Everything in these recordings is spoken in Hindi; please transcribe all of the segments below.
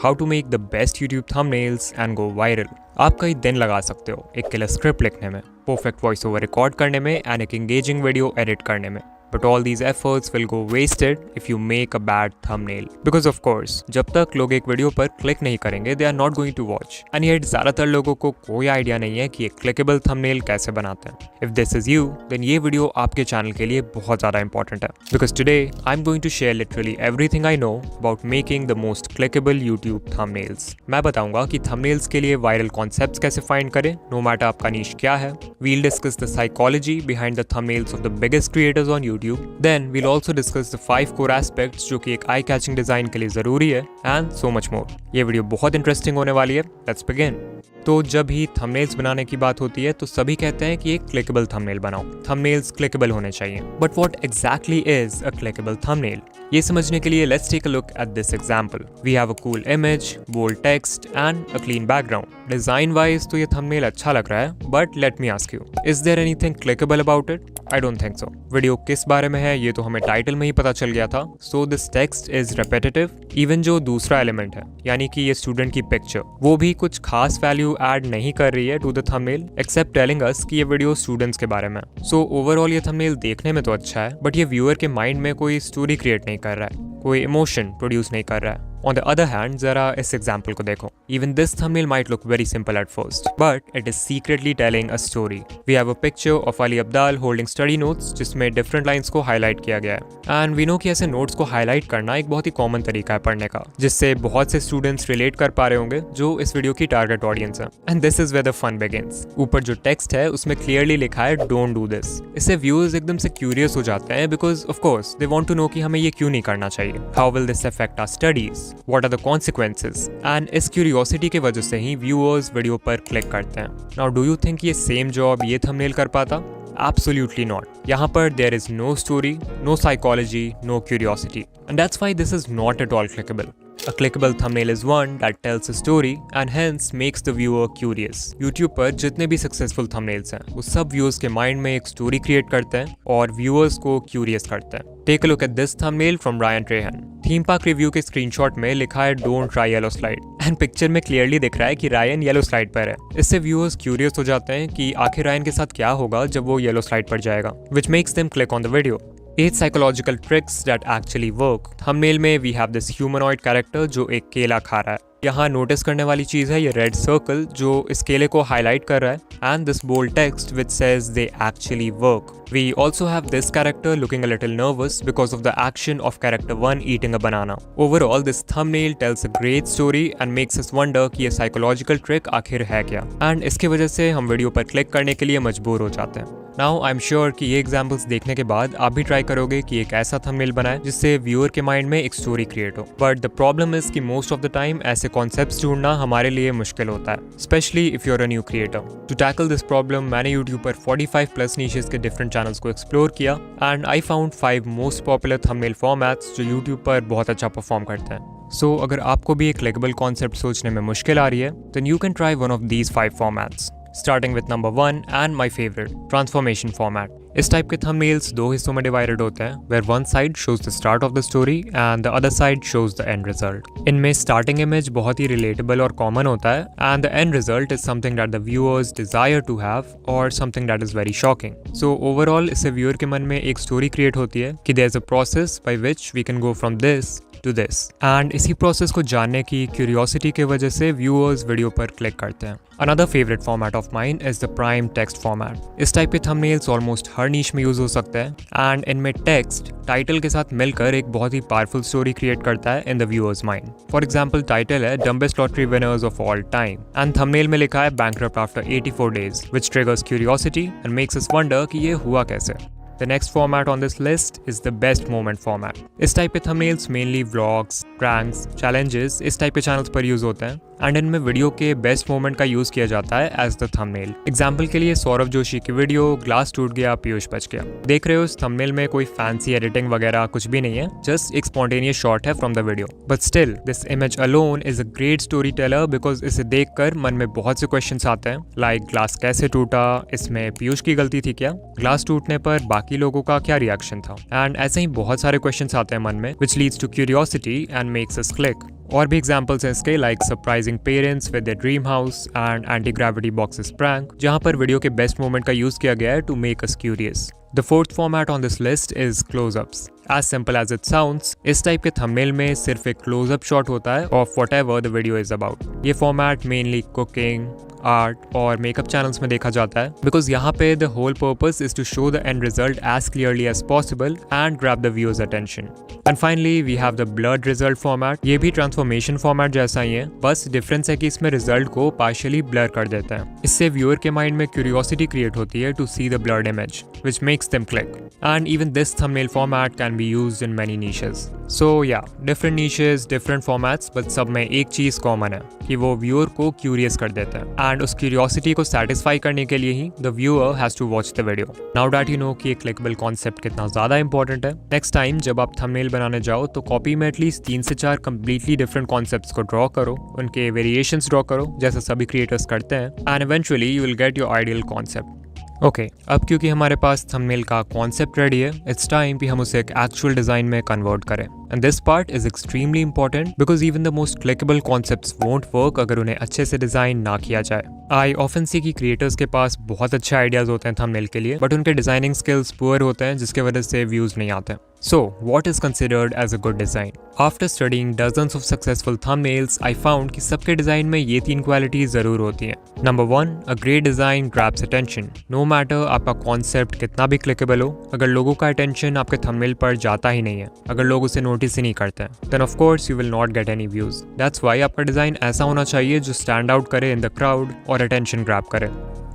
How to make the best YouTube thumbnails and go viral. आप कई दिन लगा सकते हो एक किलर स्क्रिप्ट लिखने में, परफेक्ट वॉइस ओवर रिकॉर्ड करने में एंड एक एंगेजिंग वीडियो एडिट करने में, but all these efforts will go wasted if you make a bad thumbnail. Because of course, जब तक लोग एक वीडियो पर क्लिक नहीं करेंगे they are not going to watch. And yet ज़्यादातर लोगों को कोई आइडिया नहीं है कि एक क्लिकेबल थंबनेल कैसे बनाते हैं. If this is you, then ये वीडियो आपके चैनल के लिए बहुत ज़्यादा इंपॉर्टेंट है. Because today I'm going to share literally everything I know about making the most clickable YouTube thumbnails. मैं बताऊंगा कि thumbnails के लिए वायरल कॉन्सेप्ट्स कैसे फाइंड करें, no matter आपका नीश क्या है. We'll discuss the psychology behind the thumbnails of the biggest creators on YouTube. Then we'll also discuss the 5 core aspects जो कि एक आई कैचिंग डिजाइन के लिए जरूरी है and so much more. ये वीडियो बहुत इंटरेस्टिंग होने वाली है. Let's begin. तो जब भी थंबनेल्स बनाने की बात होती है तो सभी कहते हैं कि एक क्लिकेबल थंबनेल बनाओ, थंबनेल्स क्लिकेबल होने चाहिए. But what exactly is a clickable thumbnail? ये समझने के लिए let's take a look at this example. We have a cool image, bold text and a clean background. Design wise तो ये थंबनेल अच्छा लग रहा है, but let me ask you, is there anything clickable about it? I don't think so. Video किस बारे में है ये तो हमें टाइटल में ही पता चल गया था. So this text is repetitive. Even जो दूसरा एलिमेंट है यानी कि ये स्टूडेंट की पिक्चर, वो भी कुछ खास वैल्यू ऐड नहीं कर रही है to the thumbnail except telling us कि ये वीडियो स्टूडेंट्स के बारे में. सो ओवरऑल ये थंबनेल देखने में तो अच्छा है, बट ये व्यूअर के माइंड में कोई स्टोरी क्रिएट नहीं कर रहा है, कोई इमोशन प्रोड्यूस नहीं कर रहा है. On the other hand, जरा इस एग्जाम्पल को देखो. Even this thumbnail might look very simple at first, but it is secretly telling a story. We have a picture of Ali Abdaal holding study notes, जिसमें different lines को highlight किया गया है. And we know कि ऐसे notes को highlight करना एक बहुत ही common तरीका है पढ़ने का, जिससे बहुत से students relate कर पा रहे होंगे जो इस वीडियो की target audience है. And this is where the fun begins. ऊपर जो text है उसमें clearly लिखा है don't do this. इससे viewers एकदम से curious हो जाते हैं because of course they want to know कि हमें ये क्यों नहीं करना चाहिए. How will this affect our studies? What are the consequences? And इस क्यूरियोसिटी के वजह से ही व्यूअर्स वीडियो पर क्लिक करते हैं. Now do you think ये सेम जॉब ये थंबनेल कर पाता? Absolutely not. यहाँ पर there is no story, no psychology, no curiosity. And that's why this is not at all clickable. A clickable thumbnail is one that tells a story and hence makes the viewer curious. YouTube पर जितने भी सक्सेसफुल थंबनेल्स हैं वो सब व्यूअर्स के माइंड में एक स्टोरी क्रिएट करते हैं और व्यूअर्स को क्यूरियस करते हैं. Take a look at this thumbnail from Ryan Trehan. Theme park review के स्क्रीनशॉट में लिखा है don't try yellow slide and picture में क्लियरली दिख रहा है कि रायन येलो स्लाइड पर है. इससे व्यूअर्स क्यूरियस हो जाते हैं कि आखिर रायन के साथ क्या होगा जब वो येलो स्लाइड पर जाएगा, which makes them click on the video. 8 psychological tricks that actually work. Thumbnail में we have this humanoid character जो एक केला खा रहा है. यहाँ नोटिस करने वाली चीज है ये रेड सर्कल जो इस केले को हाईलाइट कर रहा है and this bold text which says they actually work. We also have this character looking a little nervous because of the action of character 1 eating a banana. Overall, this thumbnail tells a great story and makes us wonder कि ये psychological trick आखिर है क्या. And इसके वजह से हम वीडियो पर क्लिक करने के लिए मजबूर हो जाते हैं. Now I'm sure कि ये एग्जाम्पल्स देखने के बाद आप भी ट्राई करोगे कि एक ऐसा थंबनेल बनाए जिससे व्यूअर के माइंड में एक स्टोरी क्रिएट हो. बट द प्रॉब्लम इज कि मोस्ट ऑफ द टाइम ऐसे कॉन्सेप्ट्स ढूंढना हमारे लिए मुश्किल होता है, specially if you are a new creator. To tackle this problem मैंने यूट्यूब पर 45 प्लस नीशेस के डिफरेंट चैनल्स को एक्सप्लोर किया and I found 5 most popular thumbnail formats जो यूट्यूब पर बहुत अच्छा परफॉर्म करते हैं. सो अगर आपको भी एक क्लिकेबल कॉन्सेप्ट सोचने में मुश्किल आ रही है then you can try one of these 5 formats. Starting with number 1 and my favorite, transformation format. इस टाइप के थंबनेल्स 2 हिस्सों में डिवाइडेड होते हैं, where one side shows the start of the story and the other side shows the end result. इनमें starting image बहुत ही relatable और common होता है and the end result is something that the viewers desire to have or something that is very shocking. So overall इससे viewer के मन में एक story create होती है कि there's a process by which we can go from this to this. And इसी प्रोसेस को जानने की क्यूरियोसिटी के वजह से व्यूअर्स वीडियो पर क्लिक करते हैं. Another favorite format of mine is the prime text format. इस टाइप के थंबनेल्स ऑलमोस्ट हर नीश में यूज हो सकते हैं एंड इनमें टेक्स्ट टाइटल के साथ मिलकर एक बहुत ही पावरफुल स्टोरी क्रिएट करता है in the viewers mind. For example title है dumbest lottery winners of all time and thumbnail में लिखा है bankrupt after 84 days, which triggers curiosity and makes us wonder कि ये हुआ कैसे. The next format on this list is the best moment format. इस टाइप के thumbnails mainly vlogs, pranks, challenges इस टाइप के channels पर यूज होते हैं एंड इनमें वीडियो के बेस्ट मोमेंट का यूज किया जाता है एज द थंबनेल. एग्जाम्पल के लिए सौरभ जोशी की वीडियो ग्लास टूट गया पीयूष बच गया. देख रहे हो इस थंबनेल में कोई फैंसी एडिटिंग वगैरह कुछ भी नहीं है, जस्ट एक स्पॉन्टेनियस शॉट है from the video. But still this image alone is a great story teller because इसे देखकर मन में बहुत से क्वेश्चंस आते हैं लाइक ग्लास कैसे टूटा, इसमें पीयूष की गलती थी क्या, ग्लास टूटने पर बाकी लोगों का क्या रिएक्शन था, एंड ऐसे ही बहुत सारे क्वेश्चंस आते हैं मन में which leads to curiosity and makes us click. और भी एग्जांपल्स हैं इसके, like surprising parents with their dream house and anti gravity boxes prank, जहां पर वीडियो के बेस्ट मोमेंट का यूज किया गया है to make us curious. The fourth format on this list is close-ups. As simple as it sounds, इस टाइप के थंबनेल में सिर्फ एक close-up shot होता है of whatever the video is about. ये format mainly cooking, art और makeup channels में देखा जाता है because यहाँ पे the whole purpose is to show the end result as clearly as possible and grab the viewer's attention. And finally we have the blurred result format. ये भी transformation format जैसा ही है, बस difference है कि इसमें result को partially blur कर देते हैं। इससे viewer के mind में curiosity create होती है to see the blurred image, which makes them click. And even this thumbnail format can be used in many niches. So yeah, different niches, different formats, but सब में एक चीज common है कि वो viewer को curious कर देते हैं and उस curiosity को satisfy करने के लिए ही the viewer has to watch the video. Now that you know कि एक clickable concept कितना ज़्यादा important है, next time जब आप thumbnail बनाने जाओ तो copy में एटलीस्ट 3 से 4 completely different concepts को draw करो, उनके variations draw करो जैसा सभी creators करते हैं, and eventually you will get your ideal concept. Okay, अब क्योंकि हमारे पास थंबनेल का कॉन्सेप्ट रेडी है, इट्स टाइम कि हम उसे एक एक्चुअल डिजाइन में कन्वर्ट करें। And this part is extremely important because even the most clickable concepts won't work अगर उन्हें अच्छे से डिजाइन ना किया जाए। आई ऑफन सी कि क्रिएटर्स के पास बहुत अच्छे आइडियाज होते हैं थंबनेल के लिए, बट उनके डिजाइनिंग स्किल्स पुअर होते हैं जिसके वजह से व्यूज नहीं आते। So, what is considered as a good design? After studying dozens of successful thumbnails, I found कि सबके डिजाइन में ये 3 क्वालिटीज जरूर होती हैं। Number 1, a great design grabs attention. No matter आपका कॉन्सेप्ट कितना भी क्लिकेबल हो, अगर लोगों का अटेंशन आपके थंबनेल पर जाता ही नहीं है, अगर लोग उसे नोटिस ही नहीं करते हैं, then of course you will not get any views. That's why आपका डिजाइन ऐसा होना चाहिए जो स्टैंड आउट करे in the crowd और अटेंशन ग्रैब करे।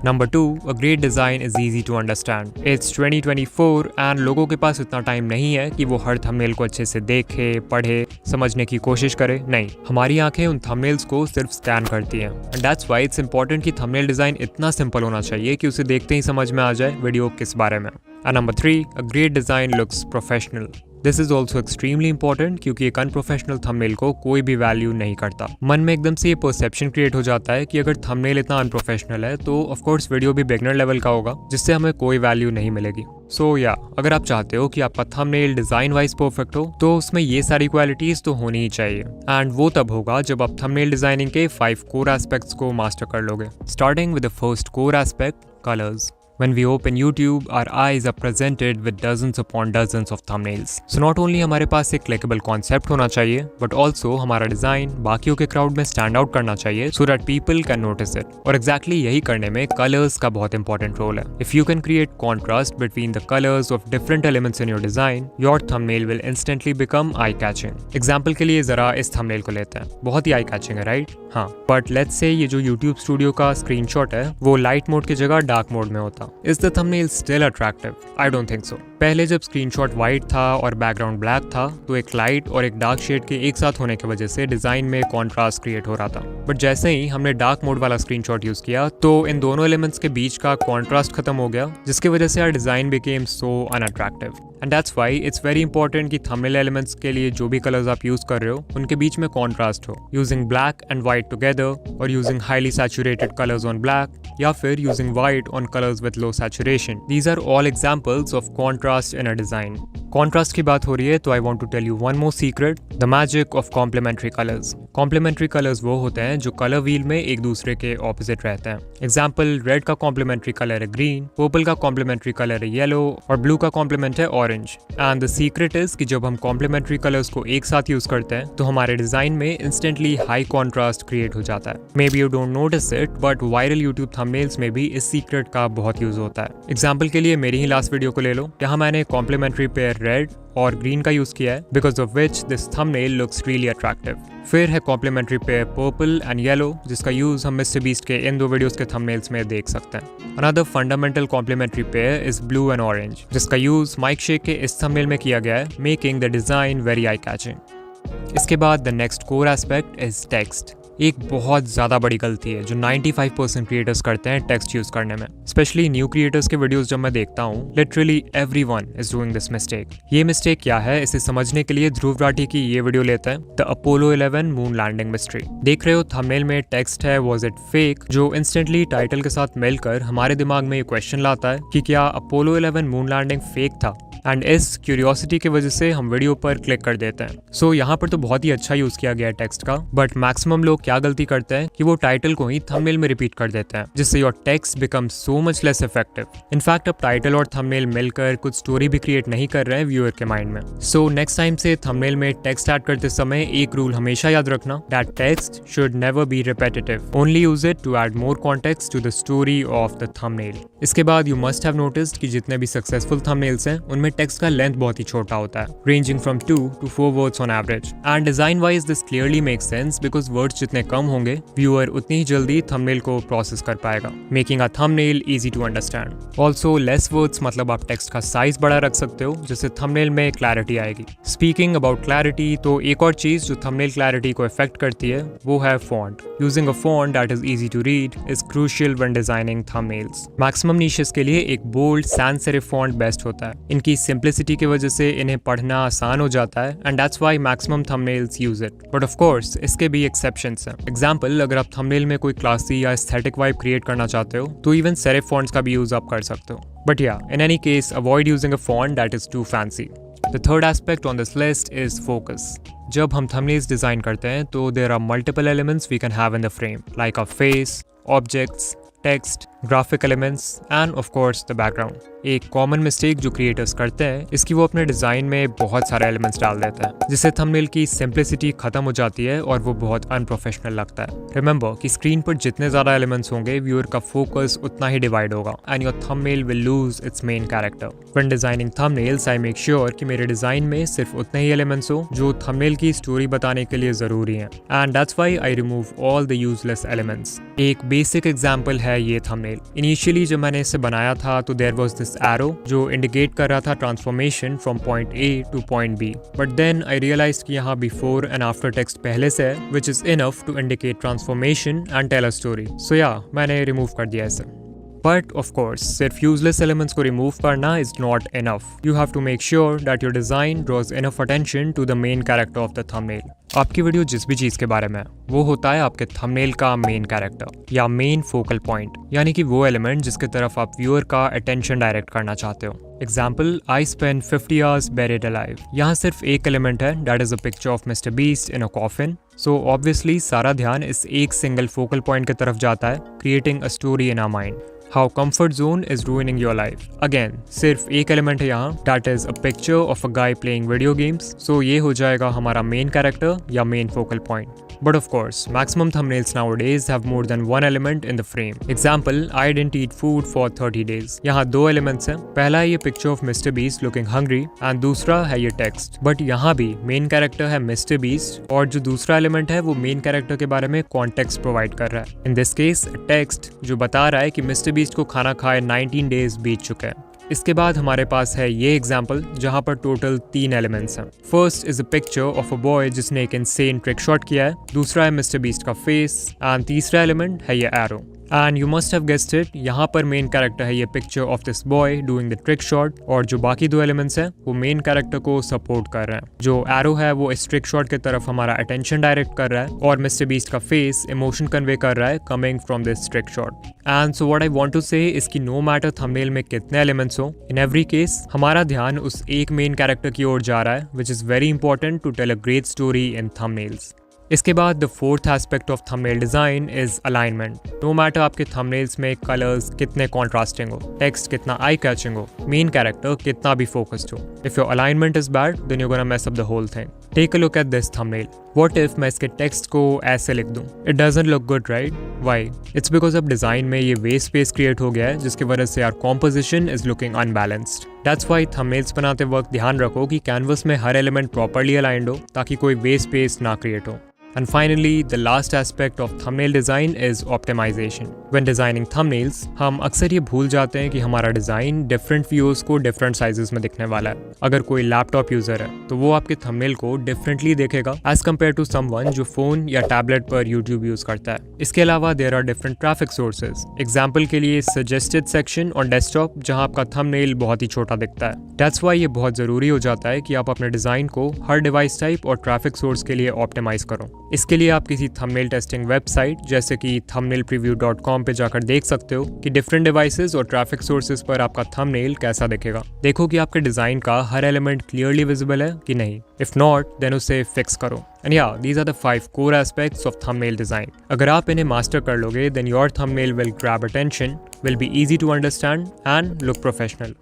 Number 2, a great design is easy to understand. It's 2024 and लोगों के पास इतना टाइम नहीं है कि वो हर थंबनेल को अच्छे से देखे, पढ़े, समझने की कोशिश करे। नहीं, हमारी आंखें उन थंबनेल्स को सिर्फ स्कैन करती हैं। And that's why it's important कि थंबनेल डिजाइन इतना सिंपल होना चाहिए कि उसे देखते ही समझ में आ जाए वीडियो किस बारे में। And number 3, a great design looks professional. This is also extremely important क्योंकि एक अनप्रोफेशनल थंबनेल को कोई भी वैल्यू नहीं करता। मन में एकदम से ये परसेप्शन क्रिएट हो जाता है कि अगर थंबनेल इतना अनप्रोफेशनल है तो ऑफकोर्स वीडियो भी बिगनर लेवल का होगा जिससे हमें कोई वैल्यू नहीं मिलेगी। सो या अगर आप चाहते हो कि आपका थंबनेल डिजाइन वाइज परफेक्ट हो तो उसमें ये सारी क्वालिटीज तो होनी ही चाहिए, एंड वो तब होगा जब आप थंबनेल डिजाइनिंग के 5 कोर एस्पेक्ट्स को मास्टर कर लोगे। Starting with the first core aspect, colours. When we open YouTube, our eyes are presented with dozens upon dozens of thumbnails. So not only हमारे पास एक clickable concept होना चाहिए, but also हमारा डिजाइन बाकियों के क्राउड में स्टैंड आउट करना चाहिए so that people can notice it. और exactly यही करने में colors का बहुत important role है. If you can create contrast between the colors of different elements in your design, your thumbnail will instantly become eye-catching. Example के लिए जरा इस thumbnail को लेते हैं, बहुत ही eye-catching है, right? हाँ, but let's say ये जो YouTube Studio का screenshot है, वो light mode की जगह dark mode में होता। Is the thumbnail still attractive? I don't think so. पहले जब स्क्रीनशॉट वाइट था और बैकग्राउंड ब्लैक था तो एक लाइट और एक डार्क शेड के एक साथ होने की वजह से डिजाइन में कॉन्ट्रास्ट क्रिएट हो रहा था, बट जैसे ही हमने डार्क मोड वाला स्क्रीनशॉट यूज किया तो इन दोनों एलिमेंट्स के बीच का कॉन्ट्रास्ट खत्म हो गया जिसकी वजह से our design became so unattractive. And that's why it's very important कि थंबनेल एलिमेंट्स के लिए जो भी कलर्स आप यूज कर रहे हो उनके बीच में कॉन्ट्रास्ट हो, using black and white together और using highly saturated colours on black या फिर using white on colours with low saturation. These are all examples of contrast in a design. Contrast की बात हो रही है तो I want to tell you one more secret, the magic of complementary colours. Complementary colours वो होते हैं जो कलर व्हील में एक दूसरे के ऑपोजिट रहते हैं। एग्जाम्पल, रेड का कॉम्प्लीमेंट्री कलर है ग्रीन, पर्पल का कॉम्प्लीमेंट्री कलर है येलो और ब्लू का कॉम्प्लीमेंट है orange. And the secret is कि जब हम कॉम्प्लीमेंट्री कलर्स को एक साथ यूज करते हैं तो हमारे डिजाइन में इंस्टेंटली हाई कॉन्ट्रास्ट क्रिएट हो जाता है। May be you don't notice it, but viral YouTube thumbnails में भी इस सीक्रेट का बहुत यूज होता है। एग्जाम्पल के लिए मेरी ही लास्ट वीडियो को ले लो, यहाँ मैंने कॉम्प्लीमेंट्री पेयर रेड और ग्रीन का यूज किया है, because of which this thumbnail looks really attractive. फिर है complementary pair purple and yellow, जिसका यूज हम मिस्टर बीस्ट के इन 2 वीडियोस के थंबनेल्स में देख सकते हैं। Another fundamental complementary pair is blue and orange, जिसका यूज माइक शेक के इस थंबनेल में किया गया है, making the design very eye catching. इसके बाद the next core aspect is text. एक बहुत ज़्यादा बड़ी गलती है जो 95% क्रिएटर्स करते हैं टेक्स्ट यूज करने में। स्पेशली न्यू क्रिएटर्स के वीडियोस जब मैं देखता हूँ, literally everyone is doing this mistake. ये मिस्टेक क्या है, इसे समझने के लिए ध्रुव राठी की ये वीडियो लेते हैं, the Apollo 11 moon landing mystery. देख रहे हो थंबनेल में टेक्स्ट है वाज इट फेक, जो इंस्टेंटली टाइटल के साथ मिलकर हमारे दिमाग में ये क्वेश्चन लाता है कि क्या अपोलो 11 मून लैंडिंग फेक था। एंड इस क्यूरियोसिटी की वजह से हम वीडियो पर क्लिक कर देते हैं। सो यहाँ पर तो बहुत ही अच्छा यूज किया गया है टेक्स्ट का, बट मैक्सिमम लोग क्या गलती करते हैं कि वो टाइटल को ही थंबनेल में रिपीट कर देते हैं, जिससे your text become so much less effective. In fact अब टाइटल और थंबनेल मिलकर कुछ स्टोरी भी क्रिएट नहीं कर रहे हैं व्यूअर के माइंड में। सो नेक्स्ट टाइम से थंबनेल में टेक्स्ट ऐड करते समय एक रूल हमेशा याद रखना, that text should never be repetitive, only use it to add more context to the story of the thumbnail. इसके बाद यू मस्ट हैव नोटिस्ड कि जितने भी सक्सेसफुल थंबनेल्स हैं उनमें टेक्स्ट का लेंथ बहुत ही छोटा होता है, ranging from 2 to 4 words on average. And design wise this clearly makes sense because words जितने कम होंगे व्यूअर उतनी ही जल्दी थंबनेल को प्रोसेस कर पाएगा, making a thumbnail easy to understand. Also less words मतलब आप टेक्स्ट का साइज बड़ा रख सकते हो, जिससे थंबनेल में क्लैरिटी आएगी। स्पीकिंग अबाउट क्लैरिटी, तो एक और चीज जो थंबनेल क्लैरिटी को इफेक्ट करती है वो है font. Using a font that is easy to read is crucial when designing thumbnails. Maximum niches के लिए एक bold sans serif font best होता है। इनकी सिंप्लिसिटी की वजह से इन्हें पढ़ना आसान हो जाता है and that's why maximum thumbnails use it. But of course इसके भी एक्सेप्शंस हैं। एग्जांपल, अगर आप थंबनेल में कोई क्लासी या एस्थेटिक वाइब क्रिएट करना चाहते हो तो इवन सेरिफ फॉन्ट्स का भी यूज आप कर सकते हो। But yeah, in any case, avoid using a font that is too fancy. The third aspect on this list is focus. जब हम thumbnails डिजाइन करते हैं तो there are multiple elements we can have in the frame, like our face, objects, text, graphic elements and of course the background. एक कॉमन मिस्टेक जो क्रिएटर्स करते हैं इसकी वो अपने डिजाइन में बहुत सारे एलिमेंट्स डाल देते हैं, जिससे थंबनेल की सिंप्लिसिटी खत्म हो जाती है और वो बहुत अनप्रोफेशनल लगता है। रिमेंबर कि स्क्रीन पर जितने ज्यादा एलिमेंट्स होंगे व्यूअर का फोकस उतना ही डिवाइड होगा and your thumbnail will lose its main character. When designing thumbnails I make sure कि मेरे डिजाइन में सिर्फ उतने ही एलिमेंट्स हो जो थंबनेल की स्टोरी बताने के लिए जरूरी हैं, and that's why I remove all the useless elements. एक बेसिक एग्जांपल है ये थंबनेल। इनिशियली जब मैंने इसे बनाया था तो देयर वाज दिस एरो जो इंडिकेट कर रहा था transformation from point A to point B, but then I realised कि यहाँ बिफोर एंड आफ्टर टेक्स्ट पहले से है which is enough to indicate transformation and tell a story. So yeah मैंने रिमूव कर दिया इसे। But of course, सिर्फ useless elements को remove करना is not enough. You have to make sure that your design draws enough attention to the main character of the thumbnail. आपकी वीडियो जिस भी चीज़ के बारे में है वो होता है आपके थंबनेल का मेन कैरेक्टर या मेन फोकल पॉइंट, यानी कि वो एलिमेंट जिसके तरफ आप व्यूअर का अटेंशन डायरेक्ट करना चाहते हो। Example, I spend 50 hours buried alive। यहाँ सिर्फ एक एलिमेंट है, that is a picture of mister beast in a coffin. So obviously सारा ध्यान इस एक सिंगल फोकल पॉइंट की तरफ जाता है, creating a story in our mind. How comfort zone is ruining your life. Again सिर्फ एक एलिमेंट है यहाँ, that is a picture of a guy playing video games. So ये हो जाएगा हमारा मेन कैरेक्टर या main focal point. But of course, maximum thumbnails nowadays have more than one element in the frame. Example, I didn't eat food for 30 days. यहाँ दो elements हैं, पहला है ये picture of Mr. Beast looking hungry and दूसरा है ये text. But यहाँ भी main character है Mr. Beast और जो दूसरा element है वो main character के बारे में context provide कर रहा है। In this case, text जो बता रहा है कि Mr. Beast को खाना खाए 19 days बीत चुके हैं। इसके बाद हमारे पास है ये एग्जाम्पल जहाँ पर टोटल 3 एलिमेंट्स हैं। First is a picture of a boy जिसने एक इनसेन ट्रिक शॉट किया है, दूसरा है मिस्टर बीस्ट का फेस एंड तीसरा एलिमेंट है ये arrow. And you must have guessed it, यहाँ पर मेन कैरेक्टर है ये picture of this boy doing the trick shot और जो बाकी दो एलिमेंट्स हैं वो मेन कैरेक्टर को सपोर्ट कर रहे हैं। जो एरो है वो इस ट्रिक शॉट की तरफ हमारा अटेंशन डायरेक्ट कर रहा है और मिस्टर बीस्ट का फेस इमोशन कन्वे कर रहा है coming from this trick shot. And so what I want to say इसकी नो मैटर थंबनेल में कितने एलिमेंट्स हो, इन एवरी केस हमारा ध्यान उस एक मेन कैरेक्टर की ओर जा रहा है, which is very important to tell a great story in thumbnails. इसके बाद the fourth aspect of thumbnail design is alignment. No matter आपके थंबनेल्स में कलर्स कितने कॉन्ट्रास्टिंग हो, टेक्स्ट कितना आई कैचिंग हो, मेन कैरेक्टर कितना भी फोकस्ड हो, if your alignment is bad then you gonna mess up the whole thing. Take a look at this thumbnail. What if मैं इसके टेक्स्ट को ऐसे लिख दूं? It doesn't look good, right? Why? It's because अब डिजाइन में ये वेस्ट स्पेस क्रिएट हो गया है जिसकी वजह से our composition is looking unbalanced. That's why thumbnails बनाते वक्त ध्यान रखो कि कैनवस में हर एलिमेंट प्रॉपर्ली अलाइंड हो ताकि कोई वेस्ट स्पेस ना क्रिएट हो। And finally, the last aspect of thumbnail design is optimization. When designing thumbnails, हम अक्सर ये भूल जाते हैं कि हमारा डिज़ाइन डिफरेंट व्यूअर्स को डिफरेंट साइजेस में दिखने वाला है। अगर कोई लैपटॉप यूज़र है तो वो आपके थंबनेल को डिफरेंटली देखेगा एज कम्पेयर टू समवन जो फ़ोन या टैबलेट पर यूट्यूब यूज़ करता है। इसके अलावा there are different traffic sources. Example के लिए सजेस्टेड सेक्शन ऑन डेस्कटॉप जहाँ आपका थंबनेल बहुत ही छोटा दिखता है। दैट्स वाई ये बहुत ज़रूरी हो जाता है कि आप अपने डिज़ाइन को हर डिवाइस टाइप और ट्रैफिक सोर्स के लिए ऑप्टिमाइज करो। इसके लिए आप किसी थंबनेल टेस्टिंग वेबसाइट जैसे कि thumbnailpreview.com youtube.com पे जाकर देख सकते हो कि डिफरेंट डिवाइसेस और ट्रैफिक सोर्सेज पर आपका थंबनेल कैसा दिखेगा। देखो कि आपके डिजाइन का हर एलिमेंट क्लियरली विजिबल है कि नहीं। इफ नॉट देन उसे फिक्स करो। एंड या these are the 5 core aspects of thumbnail design. अगर आप इन्हें मास्टर कर लोगे then your thumbnail will grab attention, will be easy to understand and look professional.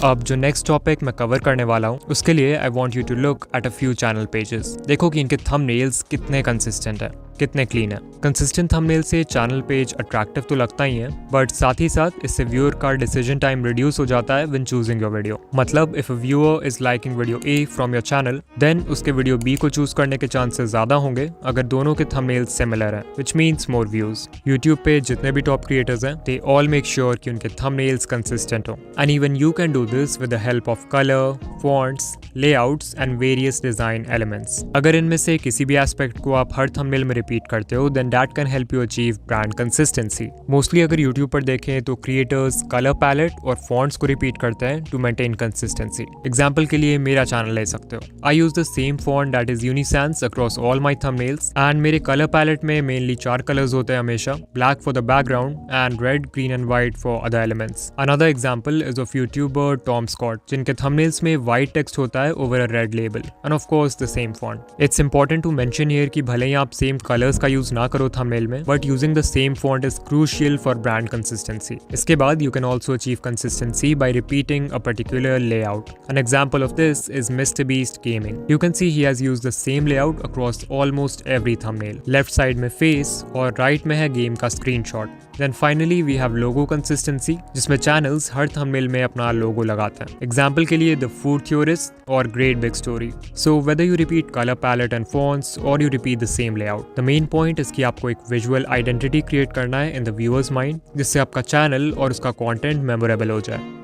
अब जो नेक्स्ट टॉपिक मैं कवर करने वाला हूँ उसके लिए I want you to look at a few channel pages. देखो कि इनके थंबनेल्स कितने कंसिस्टेंट है, कितने क्लीन है। कंसिस्टेंट थंबनेल से चैनल पेज अट्रैक्टिव तो लगता ही है, बट साथ ही साथ इससे व्यूअर का डिसीजन टाइम रिड्यूस हो जाता है व्हेन चूजिंग योर वीडियो। मतलब if a viewer is liking video A from your channel then उसके वीडियो बी को चूज करने के चांसेस ज्यादा होंगे अगर दोनों के थंबनेल्स सिमिलर हैं, which means more views. YouTube पे जितने भी टॉप क्रिएटर्स हैं दे ऑल मेक श्योर कि उनके थंबनेल्स कंसिस्टेंट हो, and even you can do this with the help of colour, fonts, layouts and various design elements. अगर इनमें से किसी भी एस्पेक्ट को आप हर थंबनेल में रिपीट करते हो then that can help you achieve brand consistency. Mostly अगर यूट्यूब पर देखें तो क्रिएटर्स कलर पैलेट और फॉन्ट्स को रिपीट करते हैं टू मेंटेन कंसिस्टेंसी। एग्जांपल के लिए मेरा चैनल ले सकते हो। I use the same font that is Uni Sans across all my thumbnails and मेरे कलर पैलेट में मेनली 4 कलर्स होते हैं हमेशा, black for the background and red, green and white for other elements. Another example is of YouTuber Tom Scott जिनके थंबनेल्स में व्हाइट टेक्स्ट होता है over a red label and of course the same font. It's important to mention here कि भले ही आप सेम कलर्स का यूज ना करो थंबनेल में, but using the same font is crucial for brand consistency. इसके बाद you can also achieve consistency bye repeating a particular layout. An example of this is mister beast gaming. You can see he has used the same layout across almost every thumbnail. Left side में फेस और राइट में है गेम का screenshot. Then finally we have logo consistency जिसमें चैनल्स हर थंबनेल में अपना लोगो लगाते हैं। एग्जाम्पल के लिए द फूड थ्योरिस्ट और great big story. So whether you repeat color palette and fonts or you repeat the same layout, the main point is कि आपको एक विजुअल आइडेंटिटी क्रिएट करना है in the viewer's mind जिससे आपका चैनल और उसका कंटेंट मेमोरेबल हो जाए।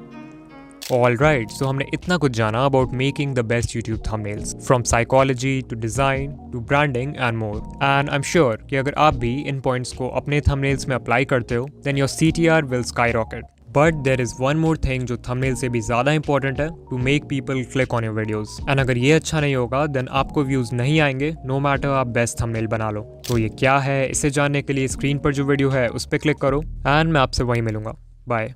Alright, so हमने इतना कुछ जाना about making the best YouTube thumbnails, from psychology to design to branding and more. And I'm sure कि अगर आप भी इन points को अपने thumbnails में apply करते हो, then your CTR will skyrocket. But there is one more thing जो thumbnail से भी ज़्यादा important है to make people click on your videos. And अगर ये अच्छा नहीं होगा then आपको views नहीं आएंगे no matter आप best thumbnail बना लो। तो ये क्या है, इसे जानने के लिए स्क्रीन पर जो वीडियो है उस पर क्लिक करो and मैं आपसे वहीं मिलूंगा। बाय।